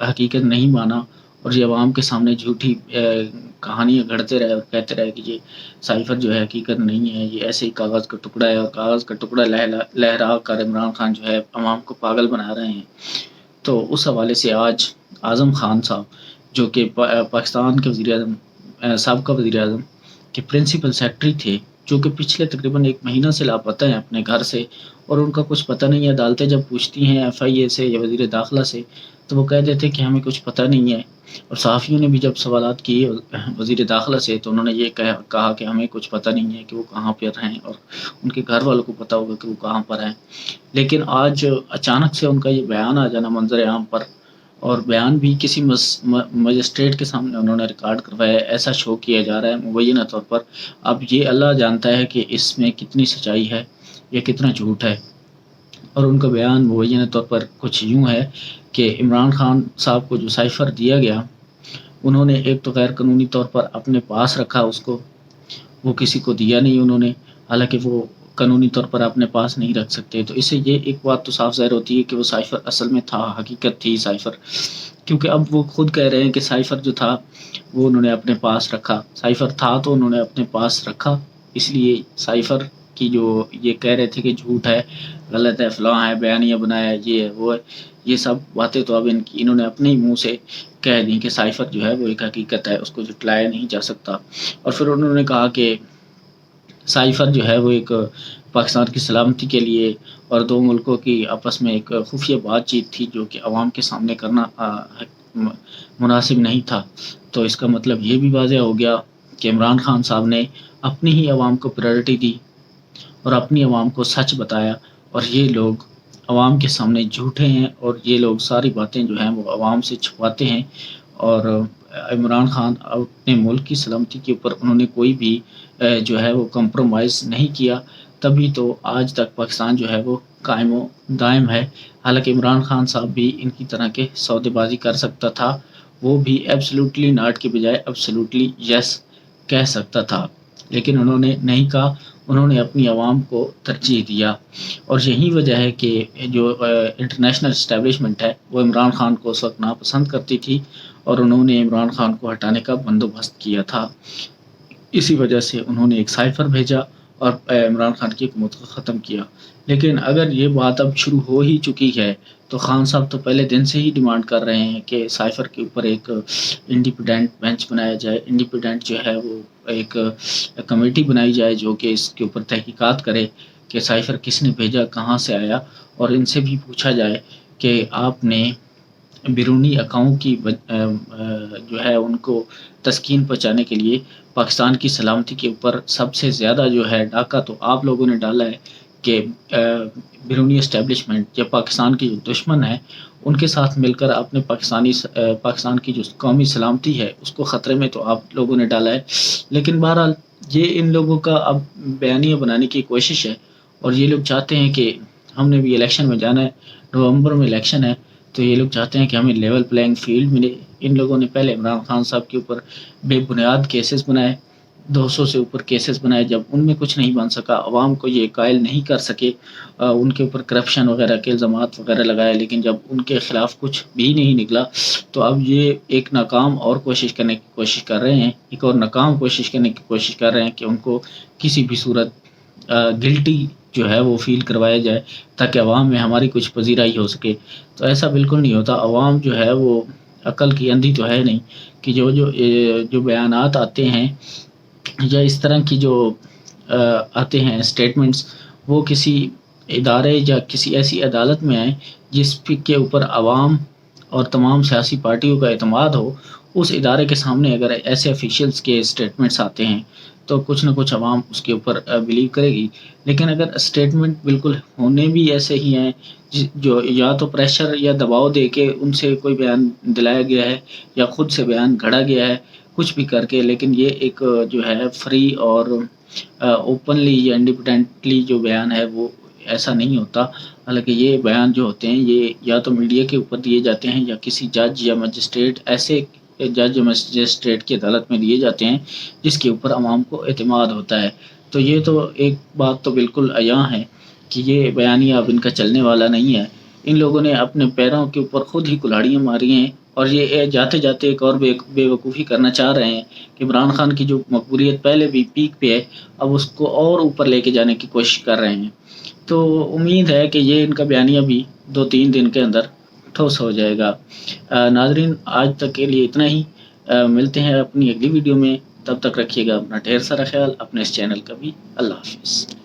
حقیقت نہیں مانا اور یہ عوام کے سامنے جھوٹی کہانیاں گھڑتے رہے اور کہتے رہے کہ یہ سائفر جو ہے حقیقت نہیں ہے، یہ ایسے ہی کاغذ کا ٹکڑا ہے، اور کاغذ کا ٹکڑا لہرا کر عمران خان جو ہے عوام کو پاگل بنا رہے ہیں۔ تو اس حوالے سے آج اعظم خان صاحب جو کہ پاکستان کے وزیر اعظم سابقہ وزیر اعظم کے پرنسپل سیکرٹری تھے، جو کہ پچھلے تقریباً 1 مہینہ سے لاپتہ ہیں اپنے گھر سے، اور ان کا کچھ پتہ نہیں ہے۔ عدالتیں جب پوچھتی ہیں FIA سے یا وزیر داخلہ سے تو وہ کہہ دیتے کہ ہمیں کچھ پتہ نہیں ہے، اور صحافیوں نے بھی جب سوالات کیے وزیر داخلہ سے تو انہوں نے یہ کہا کہ ہمیں کچھ پتہ نہیں ہے کہ وہ کہاں پر ہیں، اور ان کے گھر والوں کو پتہ ہوگا کہ وہ کہاں پر ہیں۔ لیکن آج اچانک سے ان کا یہ بیان آ جانا منظر عام پر، اور بیان بھی کسی مجسٹریٹ کے سامنے انہوں نے ریکارڈ کروایا، ایسا شو کیا جا رہا ہے مبینہ طور پر۔ اب یہ اللہ جانتا ہے کہ اس میں کتنی سچائی ہے یا کتنا جھوٹ ہے۔ اور ان کا بیان مبینہ طور پر کچھ یوں ہے کہ عمران خان صاحب کو جو سائفر دیا گیا، انہوں نے ایک تو غیر قانونی طور پر اپنے پاس رکھا، اس کو وہ کسی کو دیا نہیں انہوں نے، حالانکہ وہ قانونی طور پر اپنے پاس نہیں رکھ سکتے۔ تو اس سے یہ ایک بات تو صاف ظاہر ہوتی ہے کہ وہ سائفر اصل میں تھا، حقیقت تھی سائفر، کیونکہ اب وہ خود کہہ رہے ہیں کہ سائفر جو تھا وہ انہوں نے اپنے پاس رکھا، سائفر تھا تو انہوں نے اپنے پاس رکھا، اس لیے سائفر کی جو یہ کہہ رہے تھے کہ جھوٹ ہے، غلط ہے، فلاں ہے، بیانیہ بنایا ہے، یہ ہے وہ ہے، یہ سب باتیں تو اب انہوں نے اپنے ہی منہ سے کہہ دیں کہ سائفر جو ہے وہ ایک حقیقت ہے، اس کو جھٹلایا نہیں جا سکتا۔ اور پھر انہوں نے کہا کہ سائفر جو ہے وہ ایک پاکستان کی سلامتی کے لیے اور 2 ملکوں کی آپس میں ایک خفیہ بات چیت تھی جو کہ عوام کے سامنے کرنا مناسب نہیں تھا۔ تو اس کا مطلب یہ بھی واضح ہو گیا کہ عمران خان صاحب نے اپنی ہی عوام کو پریورٹی دی اور اپنی عوام کو سچ بتایا، اور یہ لوگ عوام کے سامنے جھوٹے ہیں، اور یہ لوگ ساری باتیں جو ہیں وہ عوام سے چھپاتے ہیں۔ اور عمران خان اپنے ملک کی سلامتی کے اوپر انہوں نے کوئی بھی جو ہے وہ کمپرومائز نہیں کیا، تبھی تو آج تک پاکستان جو ہے وہ قائم و دائم ہے۔ حالانکہ عمران خان صاحب بھی ان کی طرح کے سودے بازی کر سکتا تھا، وہ بھی ایبسلوٹلی ناٹ کے بجائے ایبسلوٹلی یس کہہ سکتا تھا، لیکن انہوں نے نہیں کہا، انہوں نے اپنی عوام کو ترجیح دیا۔ اور یہی وجہ ہے کہ جو انٹرنیشنل اسٹیبلشمنٹ ہے وہ عمران خان کو اس وقت ناپسند کرتی تھی، اور انہوں نے عمران خان کو ہٹانے کا بندوبست کیا تھا۔ اسی وجہ سے انہوں نے ایک سائفر بھیجا اور عمران خان کی حکومت کو ختم کیا۔ لیکن اگر یہ بات اب شروع ہو ہی چکی ہے تو خان صاحب تو پہلے دن سے ہی ڈیمانڈ کر رہے ہیں کہ سائفر کے اوپر ایک انڈیپینڈنٹ بینچ بنایا جائے، انڈیپینڈنٹ جو ہے وہ ایک کمیٹی بنائی جائے جو کہ اس کے اوپر تحقیقات کرے کہ سائفر کس نے بھیجا، کہاں سے آیا، اور ان سے بھی پوچھا جائے کہ آپ نے بیرونی اکاؤں کی جو ہے ان کو تسکین پہنچانے کے لیے پاکستان کی سلامتی کے اوپر سب سے زیادہ جو ہے ڈاکہ تو آپ لوگوں نے ڈالا ہے کہ بیرونی اسٹیبلشمنٹ یا پاکستان کی جو دشمن ہے ان کے ساتھ مل کر اپنے پاکستان کی جو قومی سلامتی ہے اس کو خطرے میں تو آپ لوگوں نے ڈالا ہے۔ لیکن بہرحال یہ ان لوگوں کا اب بیانیہ بنانے کی کوشش ہے، اور یہ لوگ چاہتے ہیں کہ ہم نے بھی الیکشن میں جانا ہے، نومبر میں الیکشن ہے، تو یہ لوگ چاہتے ہیں کہ ہمیں لیول پلینگ فیلڈ ملے۔ ان لوگوں نے پہلے عمران خان صاحب کے اوپر بے بنیاد کیسز بنائے، 200 سے اوپر کیسز بنائے، جب ان میں کچھ نہیں بن سکا، عوام کو یہ قائل نہیں کر سکے، ان کے اوپر کرپشن وغیرہ کے الزامات وغیرہ لگائے، لیکن جب ان کے خلاف کچھ بھی نہیں نکلا تو اب یہ ایک ناکام اور کوشش کرنے کی کوشش کر رہے ہیں، ایک اور ناکام کوشش کرنے کی کوشش کر رہے ہیں کہ ان کو کسی بھی صورت گلٹی جو ہے وہ فیل کروایا جائے تاکہ عوام میں ہماری کچھ پذیرائی ہو سکے۔ تو ایسا بالکل نہیں ہوتا، عوام جو ہے وہ عقل کی اندھی تو ہے نہیں کہ جو بیانات آتے ہیں یا اس طرح کی جو آتے ہیں اسٹیٹمنٹس، وہ کسی ادارے یا کسی ایسی عدالت میں آئیں جس کے اوپر عوام اور تمام سیاسی پارٹیوں کا اعتماد ہو۔ اس ادارے کے سامنے اگر ایسے افیشلز کے اسٹیٹمنٹس آتے ہیں تو کچھ نہ کچھ عوام اس کے اوپر بلیو کرے گی۔ لیکن اگر اسٹیٹمنٹ بالکل ہونے بھی ایسے ہی ہیں جو یا تو پریشر یا دباؤ دے کے ان سے کوئی بیان دلایا گیا ہے یا خود سے بیان گھڑا گیا ہے کچھ بھی کر کے، لیکن یہ ایک جو ہے فری اور اوپنلی یا انڈیپینڈنٹلی جو بیان ہے وہ ایسا نہیں ہوتا۔ حالانکہ یہ بیان جو ہوتے ہیں یہ یا تو میڈیا کے اوپر دیے جاتے ہیں یا کسی جج یا مجسٹریٹ، ایسے جج یا مجسٹریٹ کی عدالت میں دیے جاتے ہیں جس کے اوپر عوام کو اعتماد ہوتا ہے۔ تو یہ تو ایک بات تو بالکل عیاں ہے کہ یہ بیانیہ اب ان کا چلنے والا نہیں ہے۔ ان لوگوں نے اپنے پیروں کے اوپر خود ہی کلہاڑیاں ماری ہیں اور یہ جاتے جاتے ایک اور بے وقوفی کرنا چاہ رہے ہیں کہ عمران خان کی جو مقبولیت پہلے بھی پیک پہ ہے اب اس کو اور اوپر لے کے جانے کی کوشش کر رہے ہیں. تو امید ہے کہ یہ ان کا بیانیہ بھی 2-3 دن کے اندر ٹھوس ہو جائے گا. ناظرین آج تک کے لیے اتنا ہی. ملتے ہیں اپنی اگلی ویڈیو میں. تب تک رکھیے گا اپنا ڈھیر سارا خیال. اپنے اس چینل کا بھی. اللہ حافظ.